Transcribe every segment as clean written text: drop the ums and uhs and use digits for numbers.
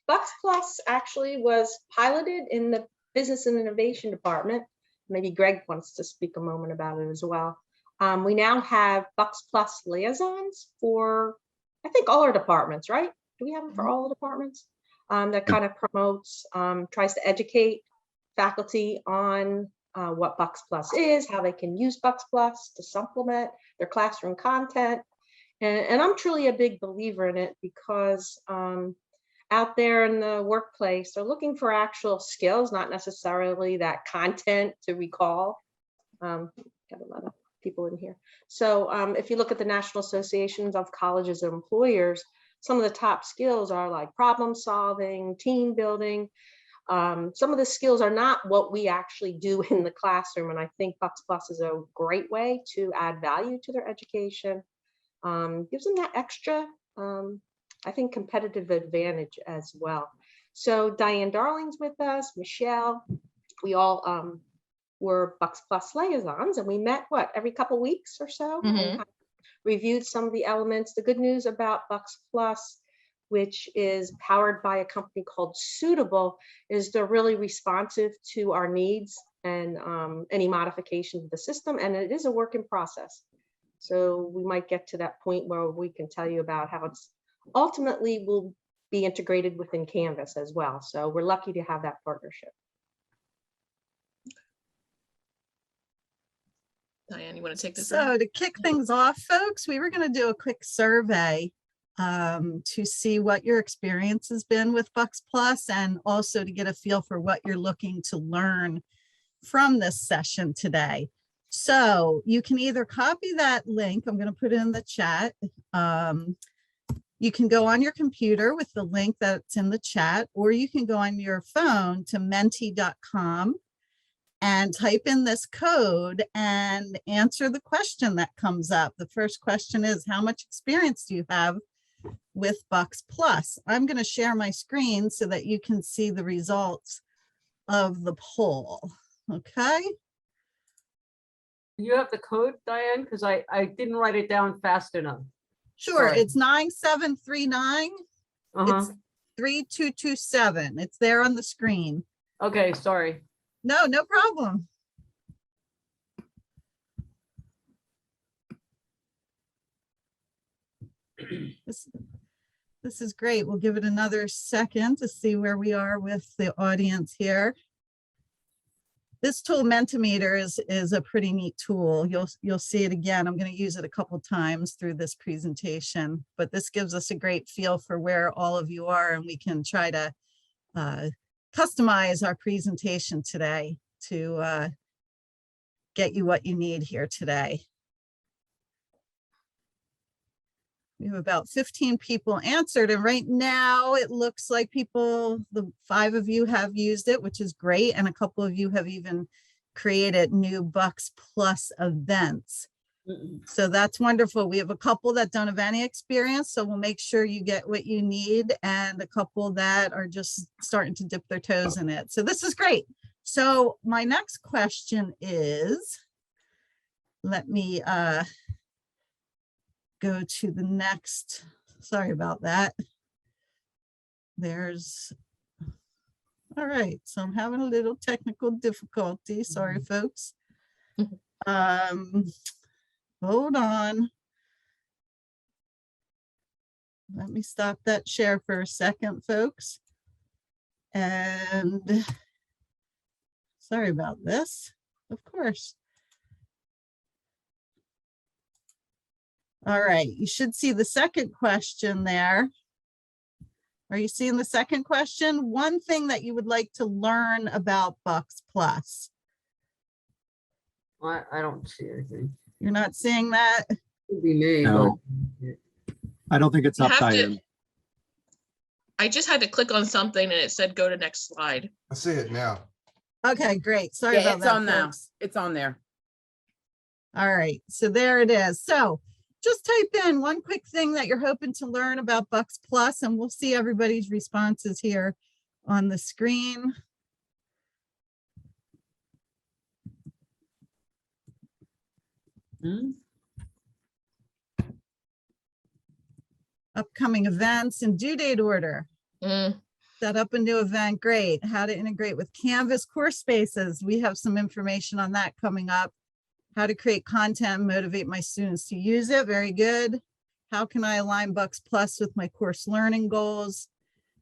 Bucks Plus actually was piloted in the Business and Innovation Department. Maybe Greg wants to speak a moment about it as well. We now have Bucks Plus liaisons for, I think, all our departments, right? Do we have them for all the departments? That kind of promotes, tries to educate faculty on what Bucks Plus is, how they can use Bucks Plus to supplement their classroom content. And I'm truly a big believer in it because out there in the workplace, they're looking for actual skills, not necessarily that content to recall. Got a lot of people in here. So if you look at the National Associations of Colleges and Employers, some of the top skills are like problem solving, team building. Some of the skills are not what we actually do in the classroom. And I think Bucks Plus is a great way to add value to their education. Gives them that extra, I think, competitive advantage as well. So Diane Darling's with us, Michelle. We all were Bucks Plus liaisons, and we met, every couple of weeks or so? And kind of reviewed some of the elements. The good news about Bucks Plus, which is powered by a company called Suitable, is they're really responsive to our needs and any modification to the system, and it is a work in process. So we might get to that point where we can tell you about how it's ultimately will be integrated within Canvas as well. So we're lucky to have that partnership. Diane, you want to take this? So to kick things off, folks, we were going to do a quick survey to see what your experience has been with Bucks Plus, and also to get a feel for what you're looking to learn from this session today. So you can either copy that link, I'm going to put it in the chat. You can go on your computer with the link that's in the chat, or you can go on your phone to menti.com and type in this code and answer the question that comes up. The first question is, how much experience do you have with Bucks Plus? I'm going to share my screen so that you can see the results of the poll. Okay. You have the code, Diane? Because I didn't write it down fast enough. Sure. Sorry. It's 9739. It's 3227. It's there on the screen. Okay, sorry. No, no problem. This is great. We'll give it another second to see where we are with the audience here. This tool, Mentimeter, is a pretty neat tool. You'll see it again. I'm going to use it a couple times through this presentation, but this gives us a great feel for where all of you are, and we can try to customize our presentation today to get you what you need here today. We have about 15 people answered, and right now it looks like the 5 of you have used it, which is great, and a couple of you have even created new Bucks Plus events. So that's wonderful. We have a couple that don't have any experience, so we'll make sure you get what you need, and a couple that are just starting to dip their toes in it. So this is great. So my next question is, let me go to the next. Sorry about that. All right, so I'm having a little technical difficulty. Sorry, folks. Hold on. Let me stop that share for a second, folks. And sorry about this, of course. All right, you should see the second question there. Are you seeing the second question? One thing that you would like to learn about Bucks Plus. I don't see anything. You're not seeing that? Could be me. No. But I don't think it's up, Diane. I just had to click on something and it said go to next slide. I see it now. Okay, great. Sorry about it's that, on now. folks. It's on there. All right, so there it is. So just type in one quick thing that you're hoping to learn about Bucks Plus, and we'll see everybody's responses here on the screen. Upcoming events and due date order. Mm, Set up a new event, great. How to integrate with Canvas course spaces. We have some information on that coming up. How to create content and motivate my students to use it, very good. How can I align Bucks Plus with my course learning goals?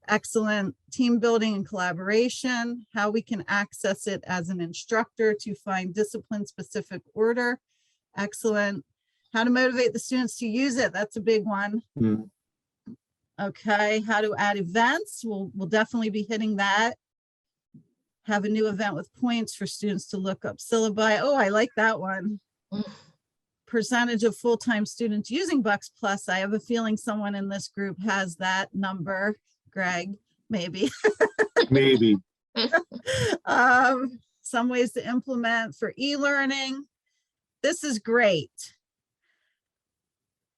Excellent. Team building and collaboration, how we can access it as an instructor to find discipline specific order. Excellent. How to motivate the students to use it, that's a big one. Mm. Okay, how to add events, we'll definitely be hitting that. Have a new event with points for students to look up syllabi. Oh, I like that one. Mm. Percentage of full-time students using Bucks Plus. I have a feeling someone in this group has that number. Greg, maybe. Maybe. Some ways to implement for e-learning. This is great.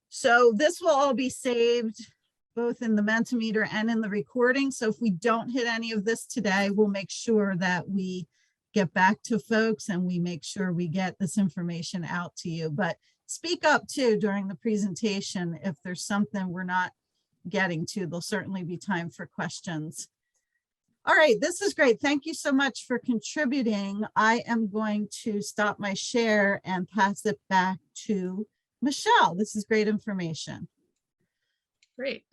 So this will all be saved both in the Mentimeter and in the recording. So if we don't hit any of this today, we'll make sure that we get back to folks and we make sure we get this information out to you. But speak up too during the presentation if there's something we're not getting to. There'll certainly be time for questions. All right, this is great. Thank you so much for contributing. I am going to stop my share and pass it back to Michelle. This is great information. great.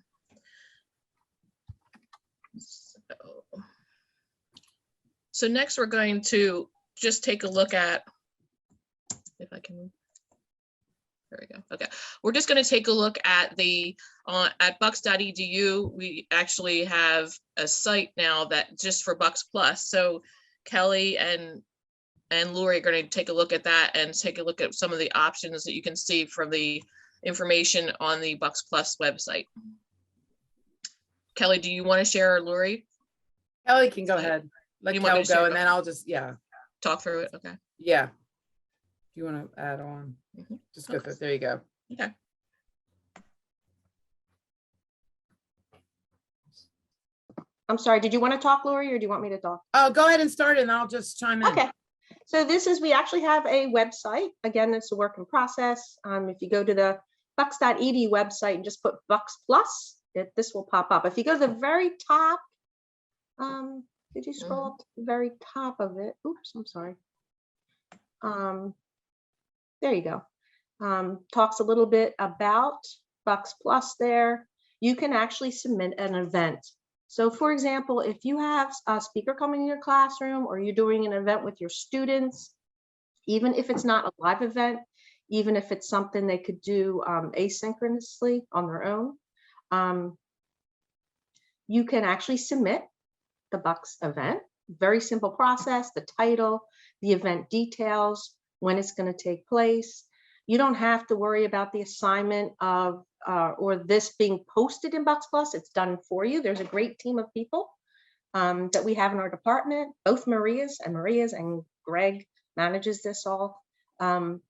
So next we're going to just take a look at, if I can, there we go. Okay, we're just going to take a look at the at BucksEDU. We actually have a site now that just for Bucks Plus. So Kelly and Lori are going to take a look at that and take a look at some of the options that you can see from the information on the Bucks Plus website. Kelly, do you want to share, or Lori? Kelly can go ahead. Let You want me Kel to share? go and then I'll just, yeah, Talk through it. Okay. yeah. Do you want to add on? Mhm. Just go Okay. through, there you go. Okay. I'm sorry, did you want to talk, Lori, or do you want me to talk? Oh, go ahead and start and I'll just chime in. Okay, so we actually have a website. Again, it's a work in process. If you go to the bucks.edu website and just put Bucks Plus, this will pop up. If you go to the very top, did you scroll up to the very top of it? Oops, I'm sorry. There you go. Talks a little bit about Bucks Plus there. You can actually submit an event. So for example, if you have a speaker coming in your classroom or you're doing an event with your students, even if it's not a live event, even if it's something they could do asynchronously on their own, you can actually submit the Bucks event. Very simple process, the title, the event details, when it's going to take place. You don't have to worry about the assignment of or this being posted in Bucks Plus. It's done for you. There's a great team of people that we have in our department, both Maria's and Greg manages this all. And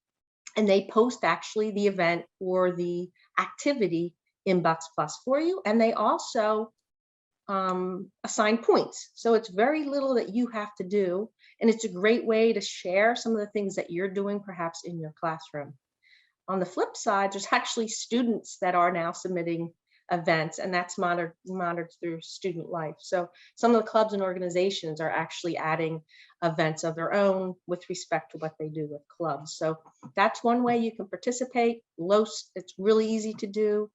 they post actually the event or the activity in Bucks Plus for you. And they also assign points. So it's very little that you have to do. And it's a great way to share some of the things that you're doing perhaps in your classroom. On the flip side, there's actually students that are now submitting events, and that's monitored through Student Life. So some of the clubs and organizations are actually adding events of their own with respect to what they do with clubs. So that's one way you can participate. It's really easy to do.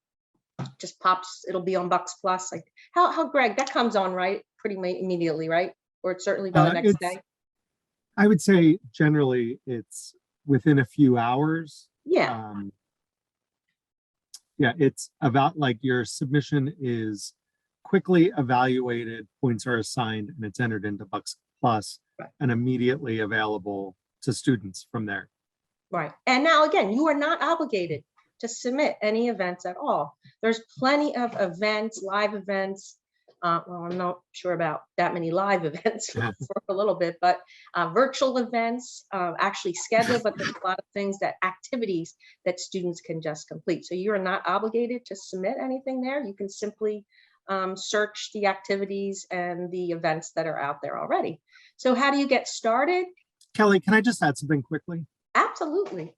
Just pops, it'll be on Bucks Plus. Like how Greg, that comes on right pretty immediately, right? Or it's certainly by the next day. I would say generally it's within a few hours. Yeah. Yeah, it's about like your submission is quickly evaluated, points are assigned, and it's entered into Bucks Plus and immediately available to students from there. Right. And now again, you are not obligated to submit any events at all. There's plenty of events, live events. Well, I'm not sure about that many live events for a little bit, but virtual events actually scheduled, but there's a lot of things activities that students can just complete. So you're not obligated to submit anything there. You can simply search the activities and the events that are out there already. So how do you get started? Kelly, can I just add something quickly? Absolutely.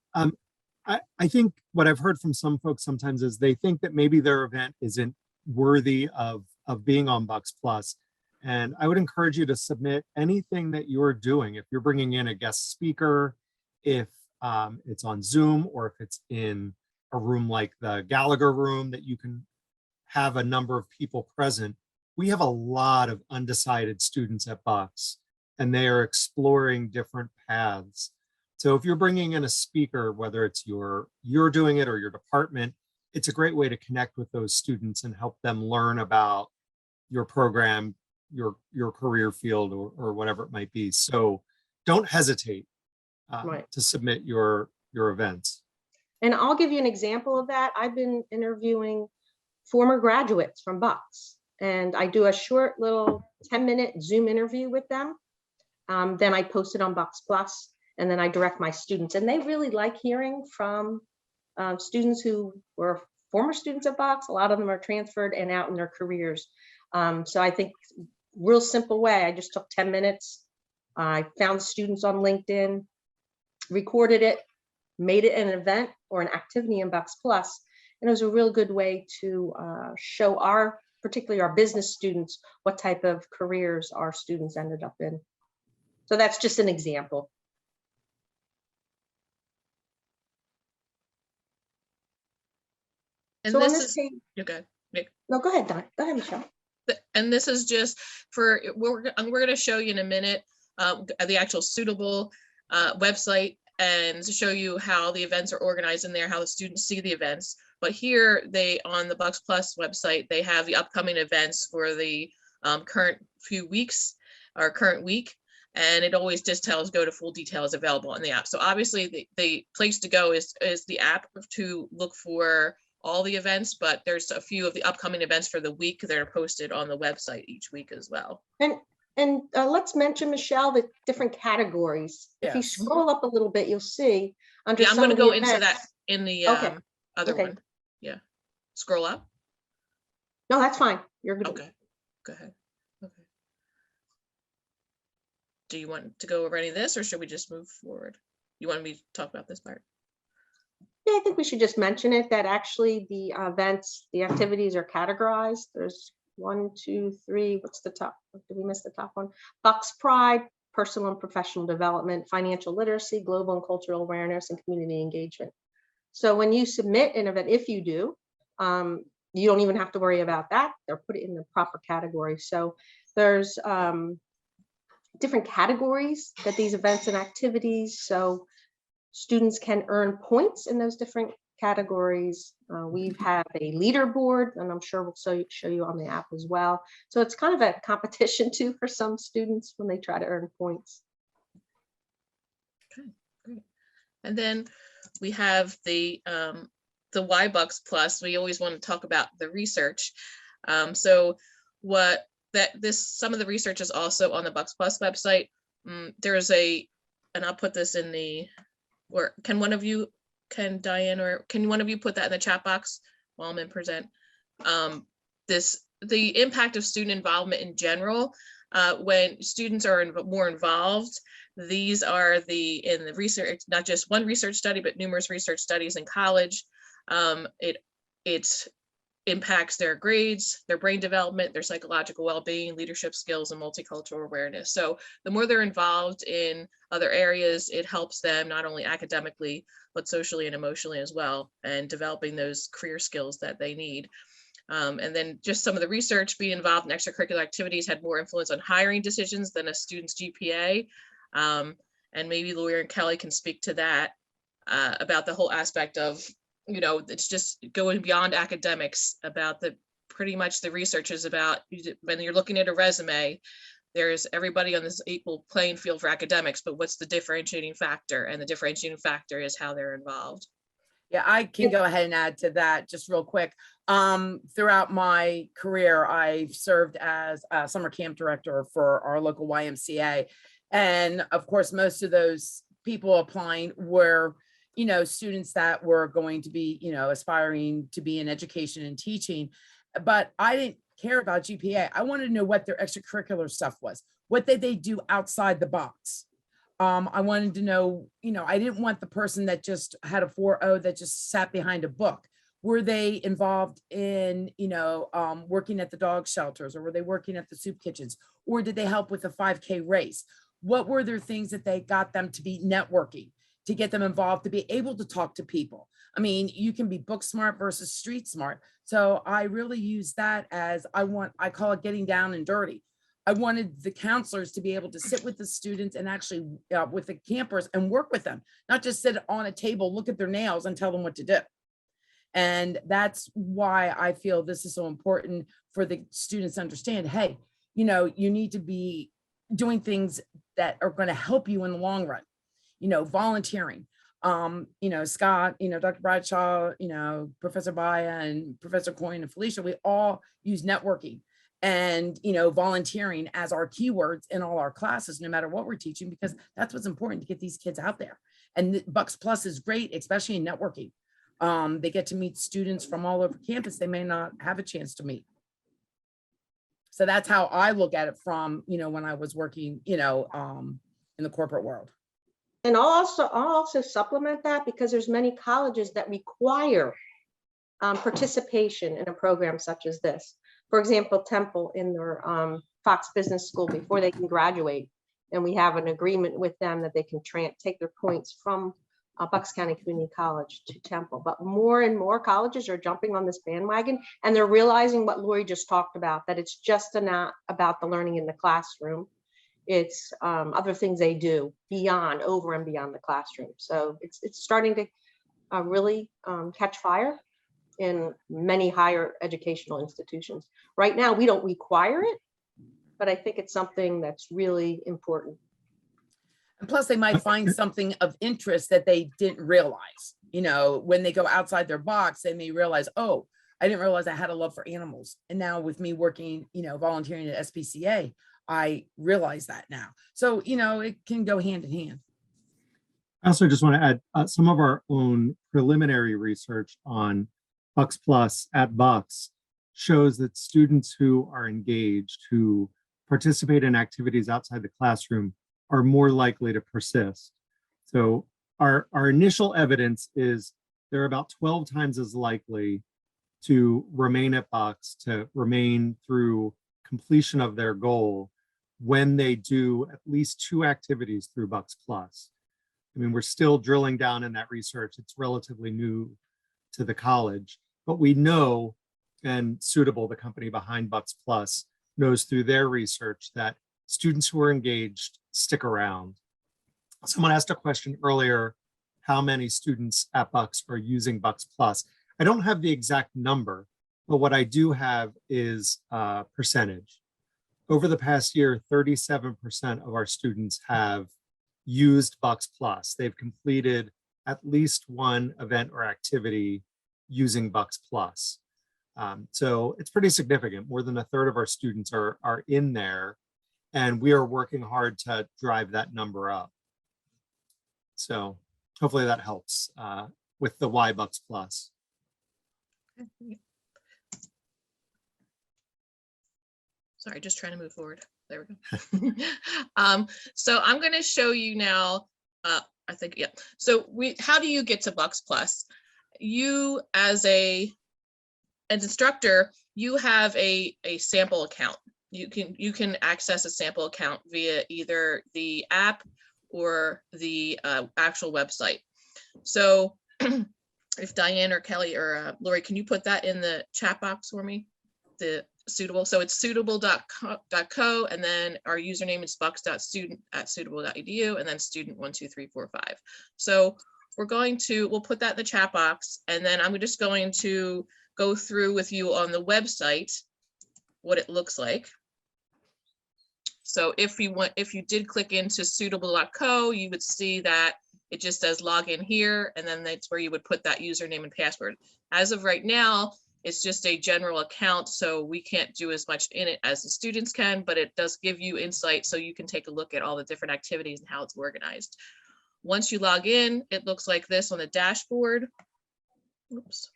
I think what I've heard from some folks sometimes is they think that maybe their event isn't worthy of of being on Bucks Plus. And I would encourage you to submit anything that you're doing. If you're bringing in a guest speaker, if it's on Zoom, or if it's in a room like the Gallagher room that you can have a number of people present. We have a lot of undecided students at Bucks, and they are exploring different paths. So if you're bringing in a speaker, whether it's you're doing it or your department, it's a great way to connect with those students and help them learn about your program, your career field, or whatever it might be. So don't hesitate Right. to submit your events. And I'll give you an example of that. I've been interviewing former graduates from Bucks, and I do a short little 10-minute Zoom interview with them. Then I post it on Bucks Plus, and then I direct my students. And they really like hearing from students who were former students at Bucks. A lot of them are transferred and out in their careers. So I think real simple way, I just took 10 minutes. I found students on LinkedIn, recorded it, made it an event or an activity in Bucks Plus. And it was a real good way to show particularly our business students, what type of careers our students ended up in. So that's just an example. And So on this this is, page, okay. no, go ahead, Don. Go ahead, Michelle. And this is just for, we're going to show you in a minute the actual Suitable website, and to show you how the events are organized in there, how the students see the events. But here on the Bucks Plus website, they have the upcoming events for the current few weeks or current week. And it always just tells go to full details available in the app. So obviously the place to go is the app to look for all the events, but there's a few of the upcoming events for the week that are posted on the website each week as well. And let's mention, Michelle, the different categories. If you Yes. scroll up a little bit, you'll see under Yeah, I'm some going to of go the into that events. in the Okay. other Okay. one. Yeah. Scroll up. No, that's fine. You're good. Okay. Go ahead. Okay. Do you want to go over any of this, or should we just move forward? You want me to talk about this part? Yeah, I think we should just mention it, that actually the events, the activities are categorized. There's 1, 2, 3. What's the top? Did we miss the top one? Bucks Pride, personal and professional development, financial literacy, global and cultural awareness, and community engagement. So when you submit an event, if you do, you don't even have to worry about that. They're put in the proper category. So there's different categories that these events and activities. So students can earn points in those different categories. We have a leaderboard, and I'm sure we'll show you on the app as well. So it's kind of a competition too for some students when they try to earn points. Okay, great. And then we have the Y Bucks Plus. We always want to talk about the research. So some of the research is also on the Bucks Plus website. There's and I'll put this in the, or can one of you, can Diane, or can one of you put that in the chat box while I'm in present? The impact of student involvement in general, when students are more involved, these are in the research, not just one research study, but numerous research studies in college. It impacts their grades, their brain development, their psychological well-being, leadership skills, and multicultural awareness. So the more they're involved in other areas, it helps them not only academically, but socially and emotionally as well, and developing those career skills that they need. And then just some of the research, being involved in extracurricular activities had more influence on hiring decisions than a student's GPA. And maybe Lawyer and Kelly can speak to that, about the whole aspect of, it's just going beyond academics, about pretty much the research is about when you're looking at a resume, there's everybody on this equal playing field for academics, but what's the differentiating factor? And the differentiating factor is how they're involved. Yeah, I can go ahead and add to that just real quick. Throughout my career, I've served as a summer camp director for our local YMCA. And of course, most of those people applying were, students that were going to be, aspiring to be in education and teaching. But I didn't care about GPA. I wanted to know what their extracurricular stuff was. What did they do outside the box? I wanted to know, I didn't want the person that just had a 4.0 that just sat behind a book. Were they involved in, working at the dog shelters, or were they working at the soup kitchens? Or did they help with the 5K race? What were their things that they got them to be networking, to get them involved, to be able to talk to people? I mean, you can be book smart versus street smart. So I really use that as I call it getting down and dirty. I wanted the counselors to be able to sit with the students and actually with the campers and work with them, not just sit on a table, look at their nails and tell them what to do. And that's why I feel this is so important for the students to understand, hey, you need to be doing things that are going to help you in the long run, volunteering. Scott, Dr. Bradshaw, Professor Baya and Professor Coyne and Felicia, we all use networking and, volunteering as our keywords in all our classes, no matter what we're teaching, because that's what's important to get these kids out there. And Bucks Plus is great, especially in networking. They get to meet students from all over campus they may not have a chance to meet. So that's how I look at it from, when I was working, in the corporate world. And I'll also supplement that, because there's many colleges that require participation in a program such as this. For example, Temple in their Fox Business School, before they can graduate, and we have an agreement with them that they can take their points from Bucks County Community College to Temple. But more and more colleges are jumping on this bandwagon, and they're realizing what Lori just talked about, that it's just not about the learning in the classroom. It's other things they do over and beyond the classroom. So it's starting to really catch fire in many higher educational institutions. Right now, we don't require it, but I think it's something that's really important. And plus they might find something of interest that they didn't realize, when they go outside their box, they may realize, oh, I didn't realize I had a love for animals. And now with me working, volunteering at SPCA, I realize that now. So, it can go hand in hand. I also just want to add some of our own preliminary research on Bucks Plus at Bucks shows that students who are engaged, who participate in activities outside the classroom, are more likely to persist. So our initial evidence is they're about 12 times as likely to remain at Bucks, to remain through completion of their goal when they do at least 2 activities through Bucks Plus. I mean, we're still drilling down in that research. It's relatively new to the college, but we know, and Suitable, the company behind Bucks Plus, knows through their research that students who are engaged stick around. Someone asked a question earlier, how many students at Bucks are using Bucks Plus? I don't have the exact number, but what I do have is a percentage. Over the past year, 37% of our students have used Bucks Plus. They've completed at least one event or activity using Bucks Plus. So it's pretty significant. More than a third of our students are in there, and we are working hard to drive that number up. So hopefully that helps with the why Bucks Plus. Sorry, just trying to move forward. There we go. So I'm going to show you now, I think, yeah. So how do you get to Bucks Plus? You as an instructor, you have a sample account. You can access a sample account via either the app or the actual website. So if Diane or Kelly or Lori, can you put that in the chat box for me? The Suitable. So it's suitable.co, and then our username is bucks.student@suitable.edu, and then student 1, 2, 3, 4, 5. So we'll put that in the chat box, and then I'm just going to go through with you on the website what it looks like. So if you did click into suitable.co, you would see that it just says log in here, and then that's where you would put that username and password. As of right now, it's just a general account, so we can't do as much in it as the students can, but it does give you insight so you can take a look at all the different activities and how it's organized. Once you log in, it looks like this on the dashboard. Oops.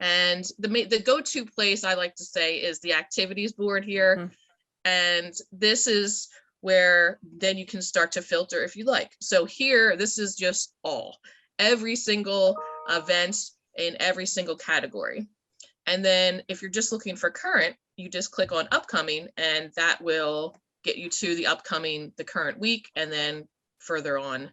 And the go-to place I like to say is the activities board here. Mm-hmm. And this is where then you can start to filter if you like. So here, this is just every single event in every single category. And then if you're just looking for current, you just click on upcoming, and that will get you to the upcoming, the current week, and then further on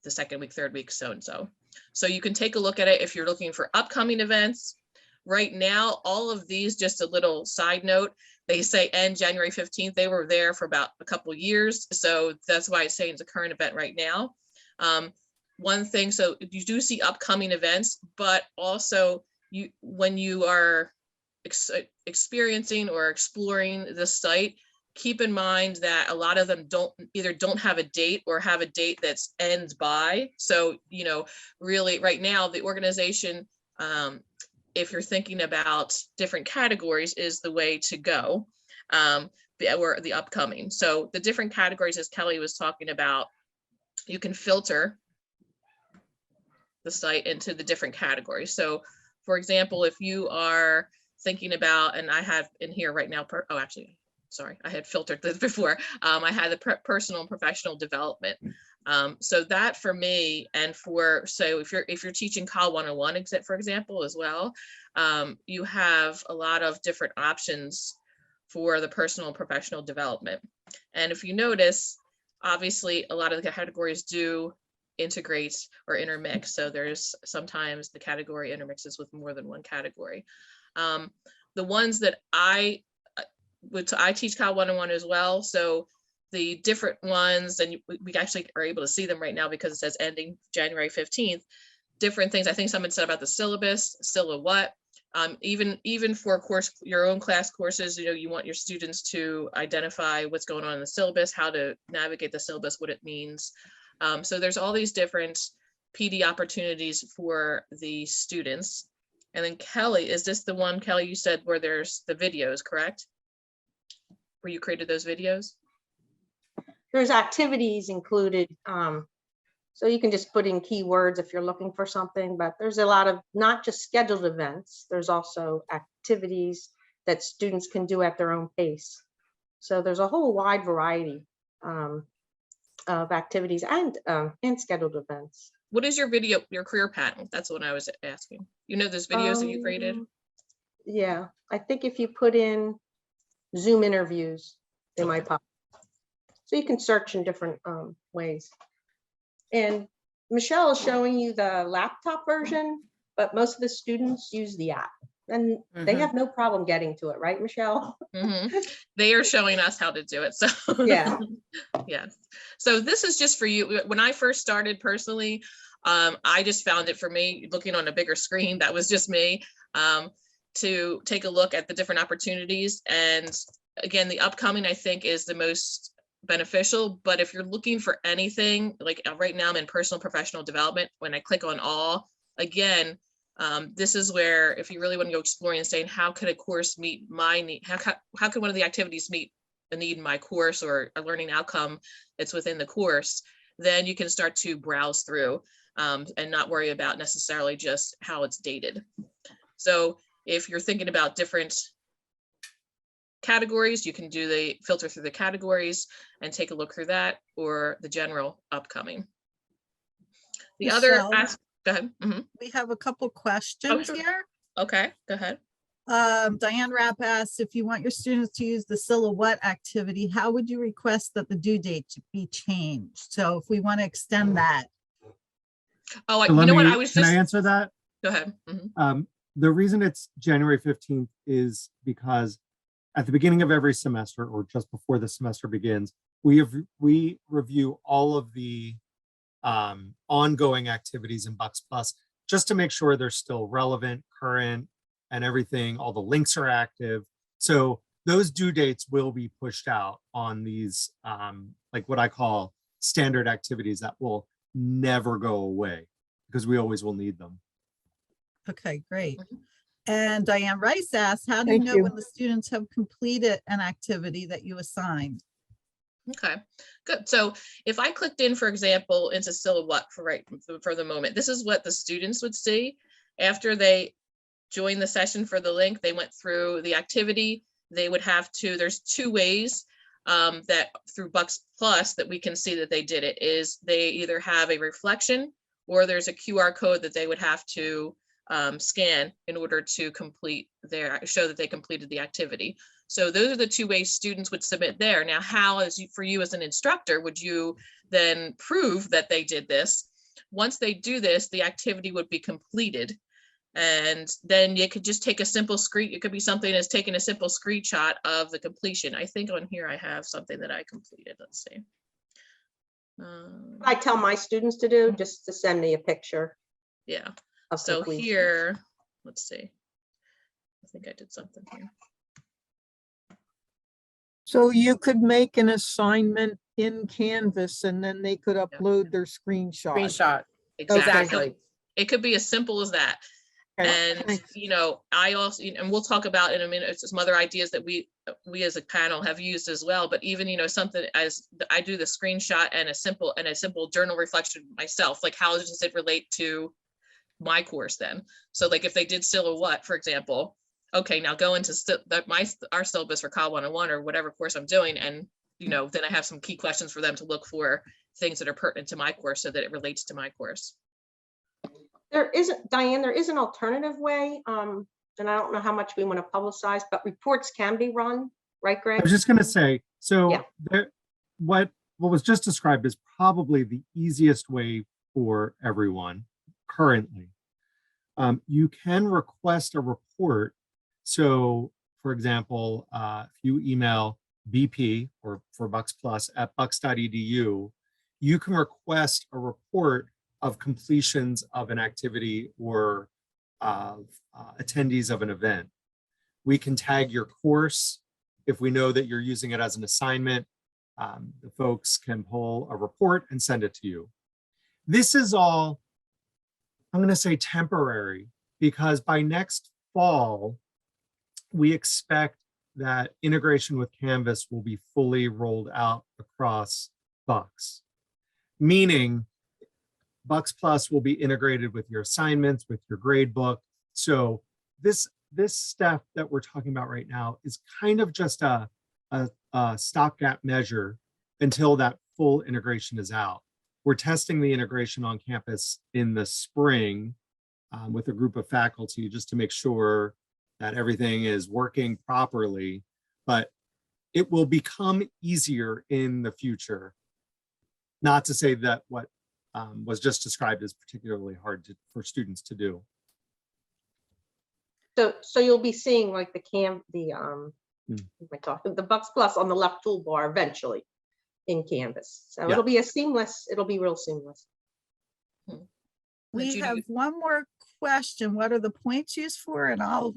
the second week, third week, so and so. So you can take a look at it if you're looking for upcoming events. Right now, all of these, just a little side note, they say end January 15th. They were there for about a couple years. So that's why it's saying it's a current event right now. One thing, so you do see upcoming events, but also when you are experiencing or exploring the site, keep in mind that a lot of them either don't have a date or have a date that's ends by. So, you know, really right now, the organization, if you're thinking about different categories, is the way to go, or the upcoming. So the different categories, as Kelly was talking about, you can filter the site into the different categories. So for example, if you are thinking about, and I have in here right now, oh, actually, sorry, I had filtered this before. I had the personal and professional development. So that for me, and so if you're teaching COL 101, for example, as well, you have a lot of different options for the personal and professional development. And if you notice, obviously, a lot of the categories do integrate or intermix. So there's sometimes the category intermixes with more than one category. The ones that I teach COL 101 as well. So the different ones, and we actually are able to see them right now because it says ending January 15th, different things. I think someone said about the syllabus, what, even for your own class courses, you know, you want your students to identify what's going on in the syllabus, how to navigate the syllabus, what it means. So there's all these different PD opportunities for the students. And then Kelly, is this the one, Kelly, you said where there's the videos, correct? Where you created those videos? There's activities included. So you can just put in keywords if you're looking for something, but there's a lot of not just scheduled events. There's also activities that students can do at their own pace. So there's a whole wide variety of activities and scheduled events. What is your career panel? That's what I was asking. You know, those videos that you created? Yeah, I think if you put in Zoom interviews, they might pop. So you can search in different ways. And Michelle is showing you the laptop version, but most of the students use the app, and they have no problem getting to it, right, Michelle? They are showing us how to do it. So Yeah. Yes. So this is just for you. When I first started personally, I just found it for me, looking on a bigger screen, that was just me, to take a look at the different opportunities. And again, the upcoming, I think, is the most beneficial. But if you're looking for anything, like right now I'm in personal professional development, when I click on all, again, this is where if you really want to go exploring and saying, how could a course meet my need? How could one of the activities meet a need in my course or a learning outcome that's within the course? Then you can start to browse through and not worry about necessarily just how it's dated. So if you're thinking about different categories, you can do the filter through the categories and take a look through that, or the general upcoming. The Michelle, other go ahead. we have a couple questions sure. here. Okay, go ahead. Diane Rapp asks, if you want your students to use the silhouette activity, how would you request that the due date to be changed? So if we want to extend that. Oh, So you know what? can I answer that? Go ahead. The reason it's January 15th is because at the beginning of every semester, or just before the semester begins, we review all of the ongoing activities in Bucks Plus, just to make sure they're still relevant, current, and everything. All the links are active. So those due dates will be pushed out on these, like what I call standard activities that will never go away, because we always will need them. Okay, great. And Diane Rice asks, how do you Thank know you. when the students have completed an activity that you assigned? Okay, good. So if I clicked in, for example, into Silhouette for the moment, this is what the students would see after they joined the session for the link. They went through the activity. They would have to, there's two ways that through Bucks Plus that we can see that they did it, is they either have a reflection or there's a QR code that they would have to scan in order to show that they completed the activity. So those are the two ways students would submit there. Now, how, for you as an instructor, would you then prove that they did this? Once they do this, the activity would be completed. And then you could just take a simple screen. It could be something as taking a simple screenshot of the completion. I think on here I have something that I completed. Let's see. I tell my students to do just to send me a picture. Yeah. Of So completion. here, let's see. I think I did something here. So you could make an assignment in Canvas and then they could upload their screenshot. Screenshot. Exactly. Exactly. It could be as simple as that. Okay, And, thanks. you know, I also, and we'll talk about in a minute, some other ideas that we as a panel have used as well. But even, you know, something as I do the screenshot and a simple journal reflection myself, like how does it relate to my course then? So like if they did Silhouette, for example, okay, now go into our syllabus for COL 101 or whatever course I'm doing. And, you know, then I have some key questions for them to look for things that are pertinent to my course so that it relates to my course. There isn't, Diane, there is an alternative way, and I don't know how much we want to publicize, but reports can be run, right, I Greg? was just going to say, so Yeah. what was just described is probably the easiest way for everyone currently. You can request a report. So, for example, if you email BP or for Bucks Plus at bucks.edu, you can request a report of completions of an activity or of attendees of an event. We can tag your course. If we know that you're using it as an assignment, the folks can pull a report and send it to you. This is all, I'm going to say temporary, because by next fall, we expect that integration with Canvas will be fully rolled out across Bucks, meaning Bucks Plus will be integrated with your assignments, with your grade book. So this step that we're talking about right now is kind of just a stopgap measure until that full integration is out. We're testing the integration on campus in the spring with a group of faculty just to make sure that everything is working properly, but it will become easier in the future. Not to say that what was just described is particularly hard for students to do. So you'll be seeing like the Bucks Plus on the left toolbar eventually in Canvas. So Yeah. it'll be it'll be real seamless. We Judy, have one more question. What are the points used for? And I'll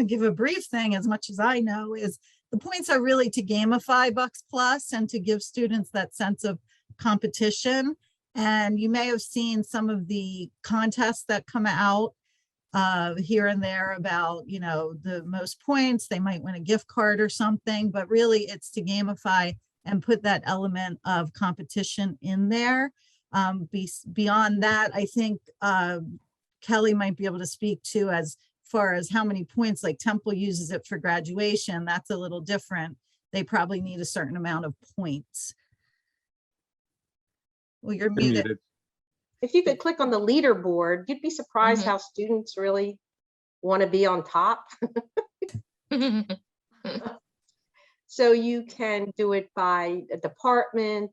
give a brief thing. As much as I know, is the points are really to gamify Bucks Plus and to give students that sense of competition. And you may have seen some of the contests that come out here and there about, you know, the most points, they might win a gift card or something, but really it's to gamify and put that element of competition in there. Beyond that, I think Kelly might be able to speak to as far as how many points, like Temple uses it for graduation. That's a little different. They probably need a certain amount of points. Well, you're You're muted. muted. If you could click on the leaderboard, you'd be surprised Mhm. how students really want to be on top. So you can do it by a department,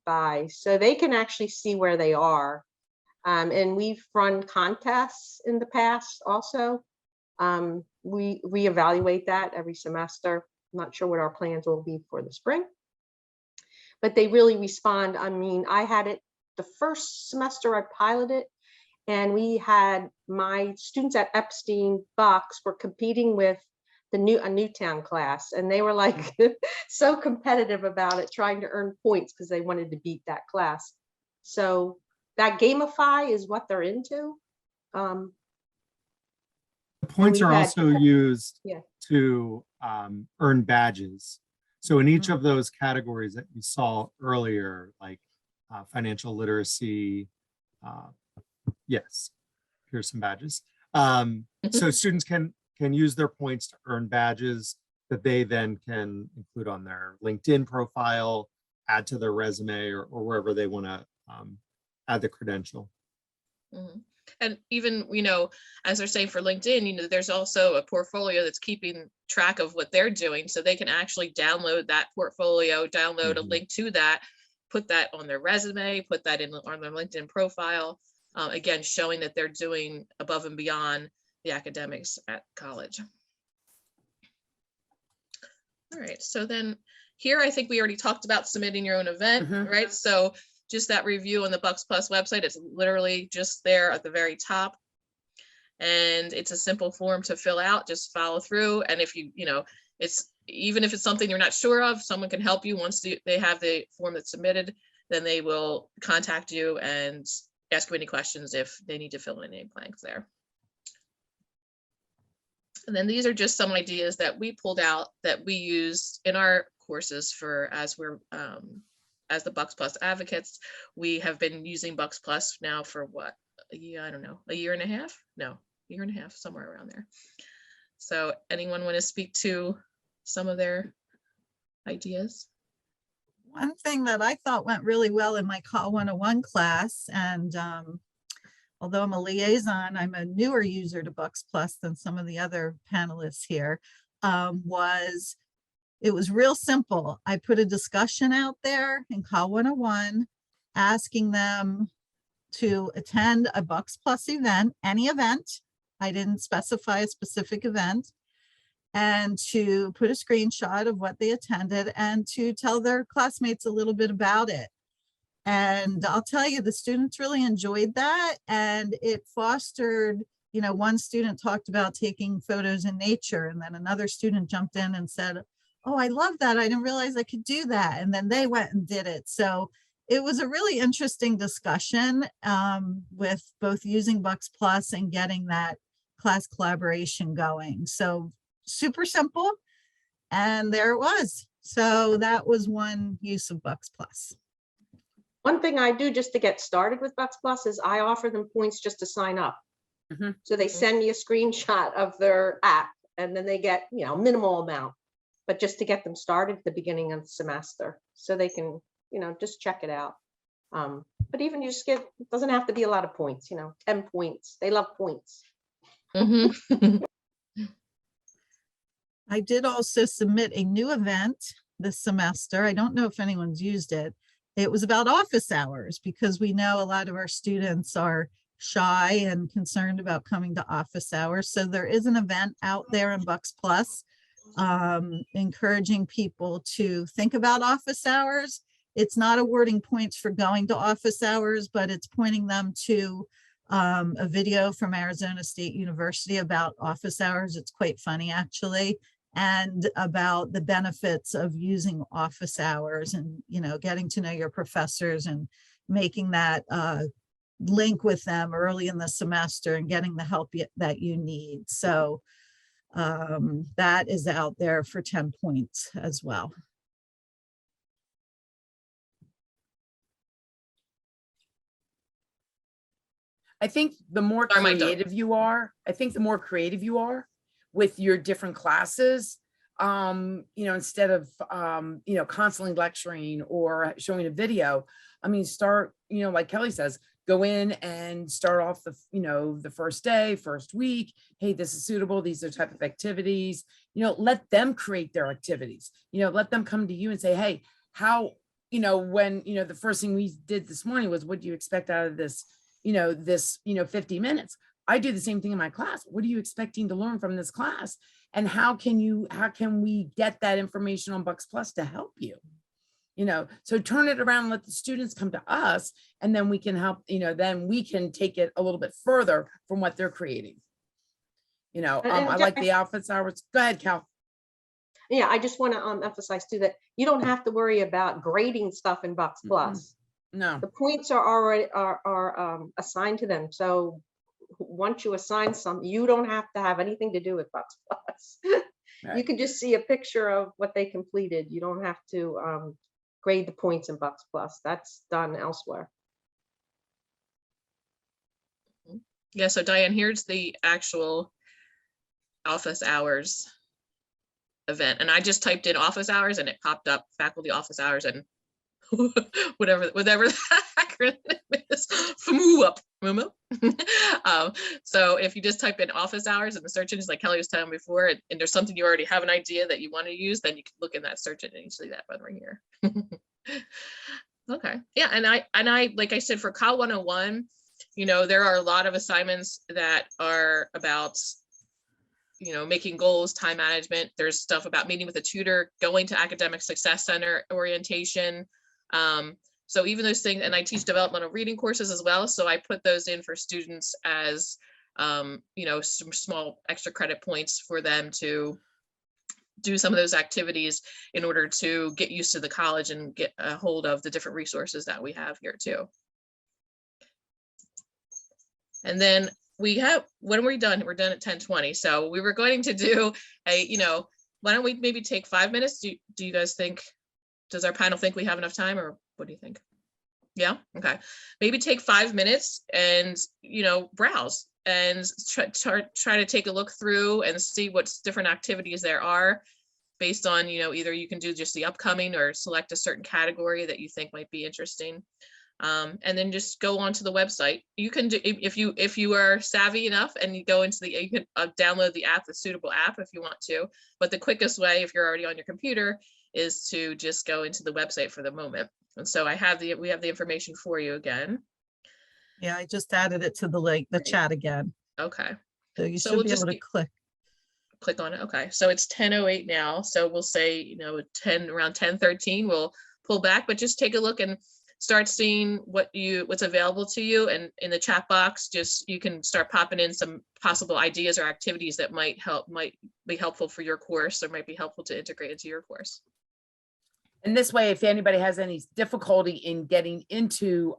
so they can actually see where they are. And we've run contests in the past also. We reevaluate that every semester. I'm not sure what our plans will be for the spring, but they really respond. I mean, I had it the first semester I piloted, and we had my students at Epstein Bucks were competing with a Newtown class, and they were like so competitive about it, trying to earn points because they wanted to beat that class. So that gamify is what they're into. The points we've are had also different- used Yeah. to earn badges. So in each of those categories that you saw earlier, like financial literacy, yes, here's some badges. So students can use their points to earn badges that they then can include on their LinkedIn profile, add to their resume, or wherever they want to add the credential. Mhm. And even, as they're saying for LinkedIn, there's also a portfolio that's keeping track of what they're doing. So they can actually download that portfolio, download a Mhm. link to that, put that on their resume, put that on their LinkedIn profile. Again, showing that they're doing above and beyond the academics at college. All right, so then here, I think we already talked about submitting your own event, Mhm. right? So just that review on the Bucks Plus website, it's literally just there at the very top. And it's a simple form to fill out, just follow through. And if it's, even if it's something you're not sure of, someone can help you. Once they have the form that's submitted, then they will contact you and ask you any questions if they need to fill in any blanks there. And then these are just some ideas that we pulled out that we used in our courses for as we're as the Bucks Plus advocates. We have been using Bucks Plus now for what, a year and a half? No, year and a half, somewhere around there. So anyone want to speak to some of their ideas? One thing that I thought went really well in my Call 101 class, and although I'm a liaison, I'm a newer user to Bucks Plus than some of the other panelists here, it was real simple. I put a discussion out there in Call 101, asking them to attend a Bucks Plus event, any event. I didn't specify a specific event, and to put a screenshot of what they attended and to tell their classmates a little bit about it. And I'll tell you, the students really enjoyed that. And it fostered, one student talked about taking photos in nature, and then another student jumped in and said, oh, I love that. I didn't realize I could do that. And then they went and did it. So it was a really interesting discussion with both using Bucks Plus and getting that class collaboration going. So super simple. And there it was. So that was one use of Bucks Plus. One thing I do just to get started with Bucks Plus is I offer them points just to sign up. Mhm. So they send me a screenshot of their app and then they get, minimal amount, but just to get them started at the beginning of the semester so they can, just check it out. But even you just it doesn't have to be a lot of points, 10 points. They love points. Mhm. I did also submit a new event this semester. I don't know if anyone's used it. It was about office hours because we know a lot of our students are shy and concerned about coming to office hours. So there is an event out there in Bucks Plus encouraging people to think about office hours. It's not awarding points for going to office hours, but it's pointing them to a video from Arizona State University about office hours. It's quite funny, actually, and about the benefits of using office hours and, getting to know your professors and making that link with them early in the semester and getting the help that you need. So that is out there for 10 points as well. I think the more Sorry, Mike, go. creative you are, with your different classes, instead of, constantly lecturing or showing a video, start, like Kelly says, go in and start off the first day, first week. Hey, this is suitable. These are type of activities, let them create their activities, let them come to you and say, hey, how, when, the first thing we did this morning was, what do you expect out of this, 50 minutes? I do the same thing in my class. What are you expecting to learn from this class? And how can we get that information on Bucks Plus to help you? So turn it around, let the students come to us, and then we can help, then we can take it a little bit further from what they're creating. I like the office hours. Go ahead, Cal. Yeah, I just want to emphasize too that you don't have to worry about grading stuff in Bucks Plus. No. The points are already assigned to them. So once you assign some, you don't have to have anything to do with Bucks Plus. Right. You can just see a picture of what they completed. You don't have to grade the points in Bucks Plus. That's done elsewhere. Yeah, so Diane, here's the actual office hours event. And I just typed in office hours and it popped up faculty office hours and whatever the acronym is. FMUUP. So if you just type in office hours in the search engine, like Kelly was telling before, and there's something you already have an idea that you want to use, then you can look in that search engine and you see that one right here. Okay, yeah, and I like I said, for Cal 101, you know, there are a lot of assignments that are about, you know, making goals, time management. There's stuff about meeting with a tutor, going to academic success center orientation. So even those things, and I teach developmental reading courses as well. So I put those in for students as, you know, some small extra credit points for them to do some of those activities in order to get used to the college and get a hold of the different resources that we have here too. And then we have, when are we done? We're done at 10:20. So we were going to do a, you know, why don't we maybe take 5 minutes? Do you guys think, does our panel think we have enough time, or what do you think? Yeah, okay. Maybe take 5 minutes and, you know, browse and try to take a look through and see what different activities there are based on, you know, either you can do just the upcoming or select a certain category that you think might be interesting. And then just go onto the website. You can do, if you are savvy enough and you go into the, you can download the app, the suitable app if you want to, but the quickest way, if you're already on your computer, is to just go into the website for the moment. And so we have the information for you again. Yeah, I just added it to the link, the Great. chat again. Okay. So you So should we'll be just able to click on it. Okay, so it's 10:08 now. So we'll say, you know, around 10:13, we'll pull back, but just take a look and start seeing what's available to you. And in the chat box, just you can start popping in some possible ideas or activities that might be helpful for your course, or might be helpful to integrate into your course. And this way, if anybody has any difficulty in getting into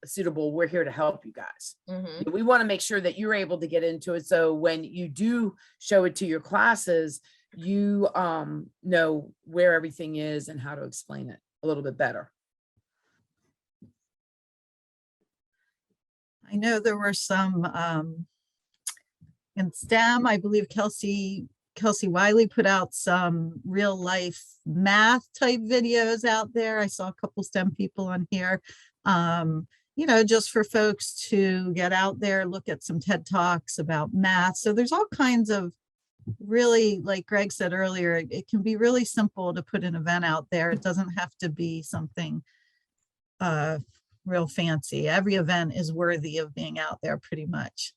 Suitable, we're here to help you guys. Mhm. We want to make sure that you're able to get into it. So when you do show it to your classes, you know where everything is and how to explain it a little bit better. I know there were some in STEM, I believe Kelsey Wiley put out some real life math type videos out there. I saw a couple STEM people on here. You know, just for folks to get out there, look at some TED Talks about math. So there's all kinds of really, like Greg said earlier, it can be really simple to put an event out there. It doesn't have to be something real fancy. Every event is worthy of being out there pretty much.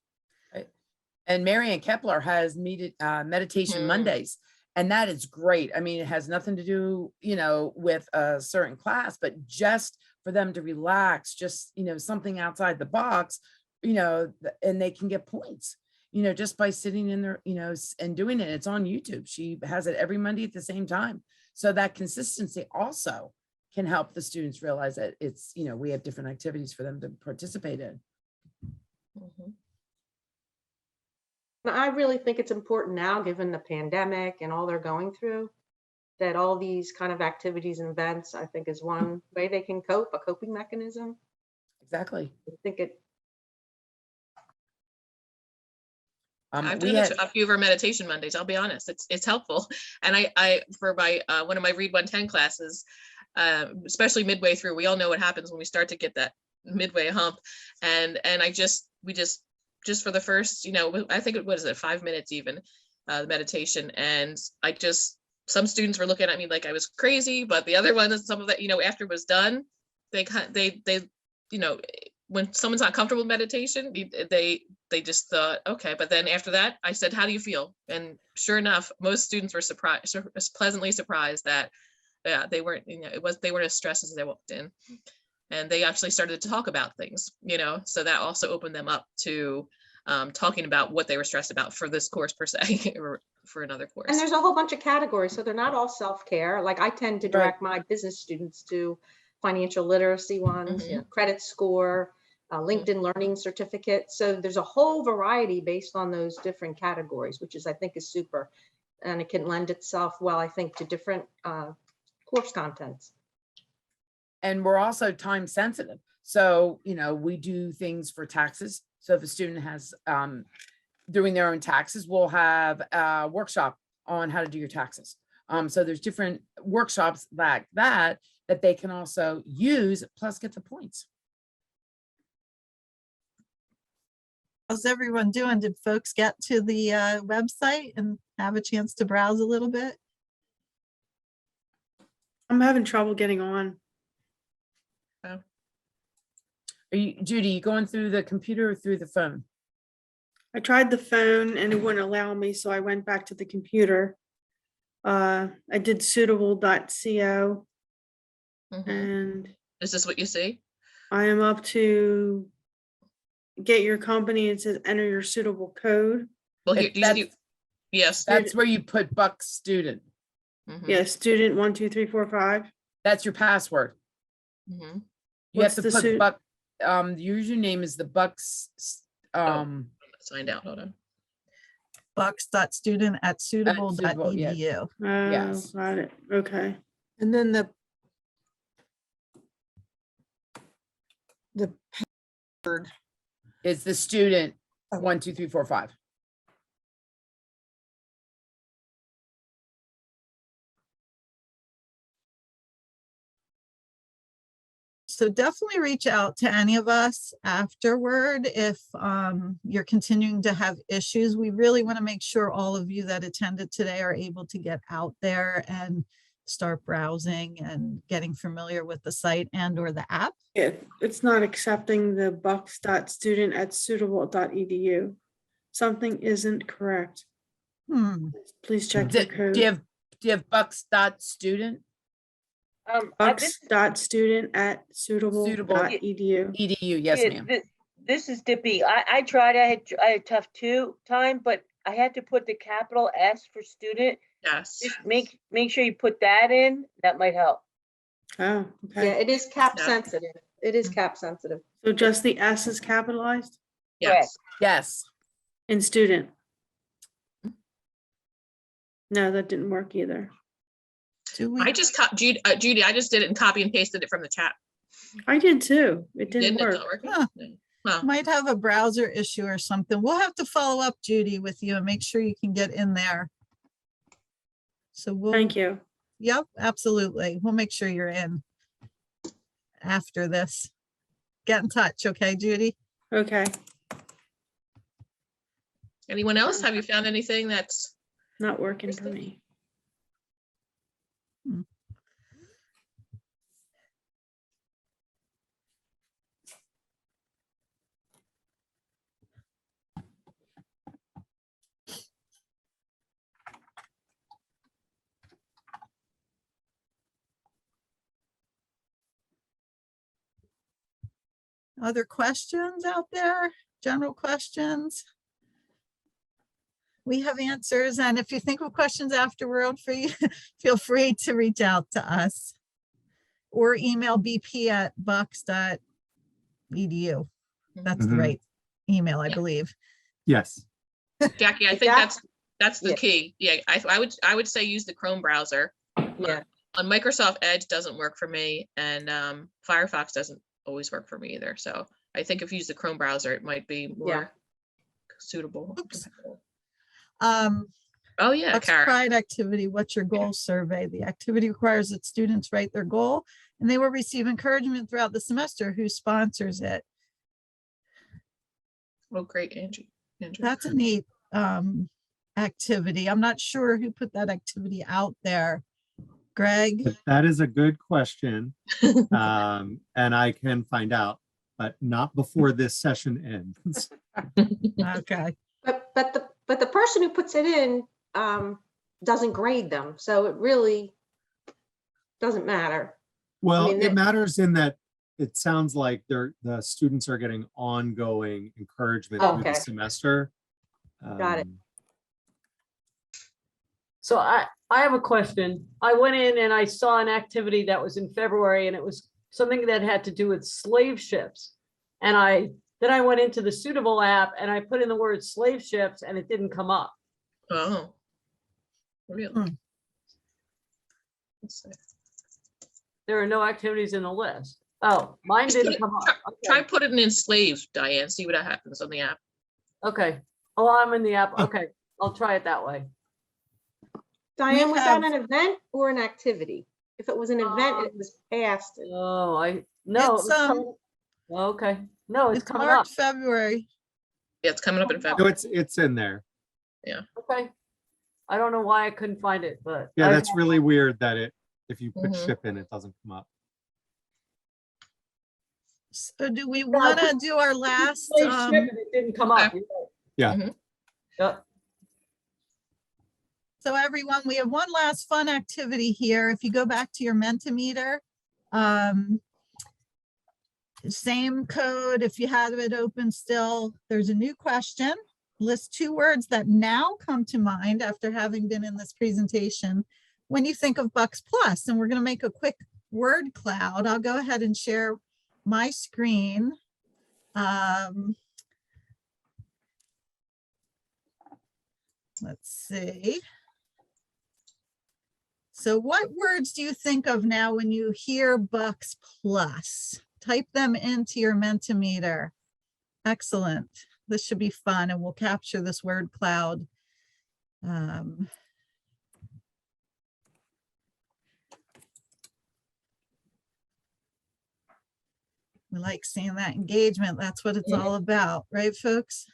And Marianne Kepler has meditation Mondays, and that is great. I mean, it has nothing to do, you know, with a certain class, but just for them to relax, just, you know, something outside the box, you know, and they can get points, you know, just by sitting in there, you know, and doing it. It's on YouTube. She has it every Monday at the same time. So that consistency also can help the students realize that it's, you know, we have different activities for them to participate in. Mhm. I really think it's important now, given the pandemic and all they're going through, that all these kind of activities and events, I think, is one way they can cope, a coping mechanism. Exactly. I think it. I've We done had, a few of our meditation Mondays. I'll be honest, it's helpful. And I for my one of my Read 110 classes, especially midway through, we all know what happens when we start to get that midway hump, and we just for the first, you know, I think what is it, 5 minutes even, the meditation, and some students were looking at me like I was crazy, but the other ones, some of that, you know, after it was done, they you know, when someone's not comfortable with meditation, they just thought, okay. But then after that, I said, how do you feel? And sure enough, most students were pleasantly surprised that, yeah, they weren't, you know, they weren't as stressed as they walked in, and they actually started to talk about things, you know, so that also opened them up to talking about what they were stressed about for this course per se, or for another course. And there's a whole bunch of categories, so they're not all self-care. Like I tend to direct my business students to financial literacy ones, you know, credit score, LinkedIn learning certificate. So there's a whole variety based on those different categories, which is, I think, is super. And it can lend itself well, I think, to different course contents. and we're also time sensitive. So, you know, we do things for taxes. So if a student has doing their own taxes, we'll have a workshop on how to do your taxes. So there's different workshops like that they can also use, plus get the points. How's everyone doing? Did folks get to the website and have a chance to browse a little bit? I'm having trouble getting on. Are you, Judy, you going through the computer or through the phone? I tried the phone and it wouldn't allow me, so I went back to the computer. I did suitable.co Mhm. and Is this what you see? I am up to get your company. It says enter your suitable code. Well, here, That's yes. that's where you put Buck student. Mhm, Yeah, student 1, 2, 3, 4, 5. That's your password. mhm. You What's have the to put suit- Buck, the username is the Bucks, Let's find out. Hold on. bucks.student@suitable.edu. Oh, Yes. got it. Okay. And then the password. It's the student, Oh. 1, 2, 3, 4, 5. So definitely reach out to any of us afterward if you're continuing to have issues. We really want to make sure all of you that attended today are able to get out there and start browsing and getting familiar with the site and or the app. It's not accepting the bucks.student@suitable.edu. Something isn't correct. Please check your Do code. you have Bucks dot student Bucks.student@suitable.edu. EDU? Yes, ma'am. This is Dippy. I tried, I had a tough time, but I had to put the capital S for student. Yes. Just make sure you put that in. That might help. Oh, Yeah, okay. it is cap Yeah. sensitive. It is cap sensitive. So just the S is capitalized Yes. Yes. in student? No, that didn't work either. Do we? I just Judy, I just did it and copy and pasted it from the chat. I did too. It didn't Didn't it work. not work? Huh. No. Well, Might have a browser issue or something. We'll have to follow up, Judy, with you and make sure you can get in there. So we'll. Thank you. Yep, absolutely. We'll make sure you're in after this. Get in touch, okay, Judy? Okay, anyone else? Have you found anything that's, not working for me. Other questions out there? General questions? We have answers, and if you think of questions afterward, feel free to reach out to us or email bp@bucks.edu. That's the Mhm. right email, I Yeah. believe. Yes. Jackie, I think Jack- that's the Yeah. key. Yeah, I would say use the Chrome browser. Yeah, On Microsoft Edge doesn't work for me, and Firefox doesn't always work for me either. So I think if you use the Chrome browser, it might be more suitable. Oops. compatible. Um, Oh yeah, Bucks Kara. Pride activity, what's your goal survey? The activity requires that students write their goal and they will receive encouragement throughout the semester. Who sponsors it? Oh, great, Angie. Andrew. That's a neat activity. I'm not sure who put that activity out there. Greg? That is a good question. And I can find out, but not before this session ends. Okay. but the person who puts it in doesn't grade them, so it really doesn't matter. Well, mean, it that- matters in that it sounds like the students are getting ongoing encouragement through the Okay. semester. Got it. So I have a question. I went in and I saw an activity that was in February and it was something that had to do with slave ships. And then I went into the Suitable app and I put in the word slave ships and it didn't come up. Oh. Really? Hmm. Let's see. There are no activities in the list. Oh, mine Just put didn't it- come up. Try Okay. putting in slave, Diane, see what happens on the app. Okay. Oh, I'm in the app. Okay. I'll try it that way. Diane, was that have- an event or an activity? If it was an event, and it was passed. Oh, no. It's, Okay. No, it's It's coming up. March, February. Yeah, it's coming up in No, February. it's in there. Okay. I don't know why I couldn't find it, but. Yeah, I- that's really weird that if you put Mhm. ship in, it doesn't come up. So do we want to do our last? Slave ship and it didn't come up. Okay. Yeah. Mhm. Yep. So everyone, we have one last fun activity here. If you go back to your Mentimeter, same code, if you have it open still, there's a new question. List 2 words that now come to mind after having been in this presentation when you think of Bucks Plus. And we're going to make a quick word cloud. I'll go ahead and share my screen. Let's see. So what words do you think of now when you hear Bucks Plus? Type them into your Mentimeter. Excellent. This should be fun, and we'll capture this word cloud. We like seeing that engagement. That's what it's all about, right, folks?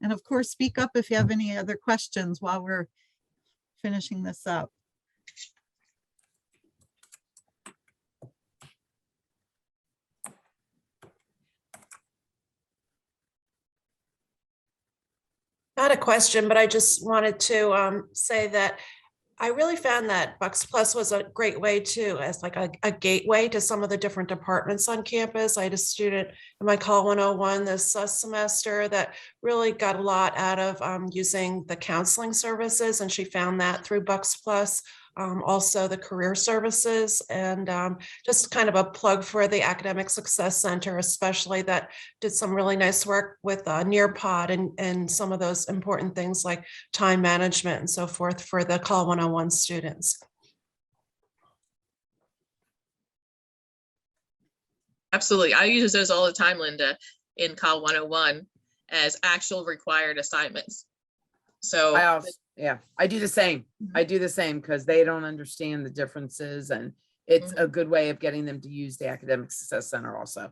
And of course, speak up if you have any other questions while we're finishing this up. Not a question, but I just wanted to say that I really found that Bucks Plus was a great way too, as like a gateway to some of the different departments on campus. I had a student in my Call 101 this semester that really got a lot out of using the counseling services, and she found that through Bucks Plus. Also the career services, and just kind of a plug for the Academic Success Center, especially, that did some really nice work with Nearpod and some of those important things like time management and so forth for the Call 101 students. Absolutely. I use those all the time, Linda, in Call 101 as actual required assignments. So I also, yeah, I do the same. I do the same because they don't understand the differences, and it's a good way of getting them to use the Academic Success Center also.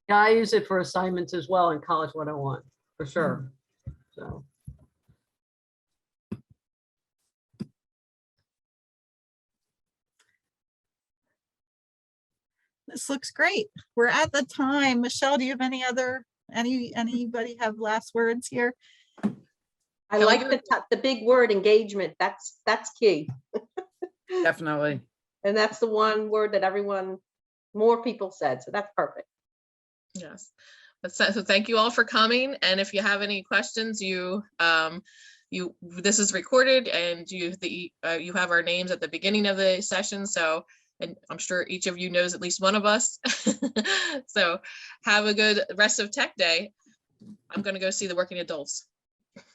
Yeah, I use it for assignments as well in College 101, for sure. So. This looks great. We're at the time. Michelle, do you have anybody have last words here? I Kelly, like the big word engagement. That's key. Definitely. And that's the one word that more people said. So that's perfect. yes. So thank you all for coming. And if you have any questions, this is recorded, and you have our names at the beginning of the session. So, and I'm sure each of you knows at least one of us. So have a good rest of Tech Day. I'm going to go see the working adults.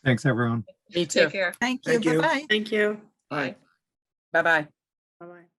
Thanks, everyone. Me too. Take care. Thank you. Thank you. Bye-bye. Thank you. Bye. Bye-bye. Bye-bye.